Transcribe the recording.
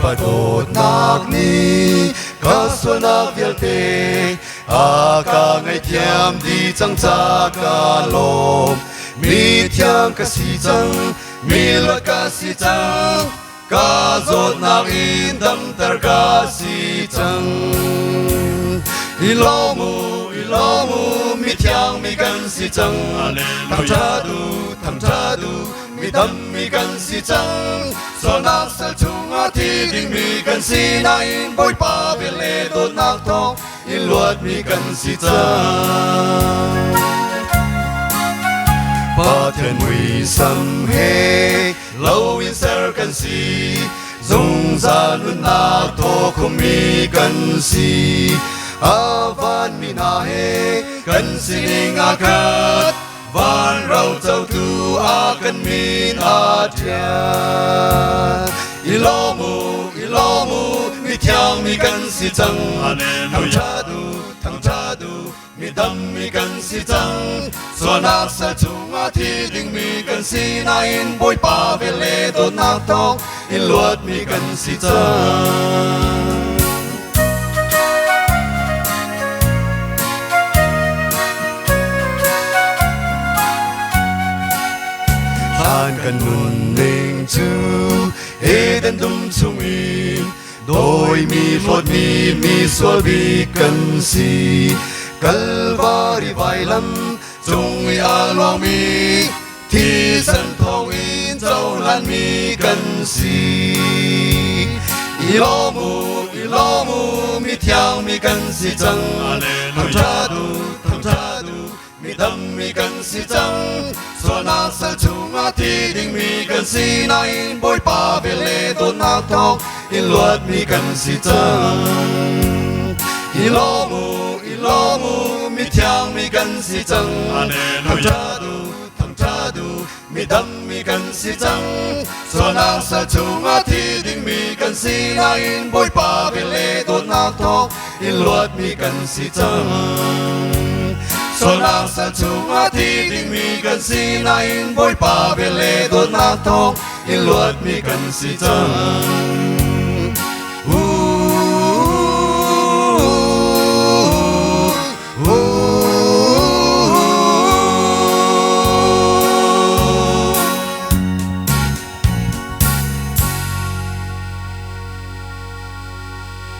padot nak ni kaswana vialte aka ngai thiam di chang cha ka lom mi thiam ka si chang mi lo ka si chang ka zot nak in dam tar ka si chang ilomu mi thiam mi kan si chang thang cha du mi dam mi kan si chang so nak sal chunga thi ding mi kan si na in boy pa bele do nak thong in luat mi kan si chang pa thiên we sam he lâu in ser kan si zong za lu nak tho khom mi kan si avan mi na he kan si nga khat van rau châu tu a kan min a tia ilomu mi thiang mi kan si chang thang cha du mi dam mi kan si chang so nak sa chunga thi ding mi kan si na in boy pa vele do nak thong in luat mi kan si chang an kan nun ning chu e den dum chung in đôi mi phốt mi xua bi cần si Calvary vài lâm chung mi a loang mi thi sân thong in châu lan mi cần si ilomu mi thiang mi cần si chang thang cha du mi dam mi kan si chang so na sal chunga thi ding mi kan si na in boy pa vele do na thong in luat mi kan si chang ilomu mi thiang mi kan si chang thang cha du mi dam mi kan si chang so na sal chunga thi ding mi kan si na in boy pa vele do na thong in luat mi kan si chang so nak sa chunga thi ding mi kan si na in boy pa vele do nak thong in luat mi kan si chang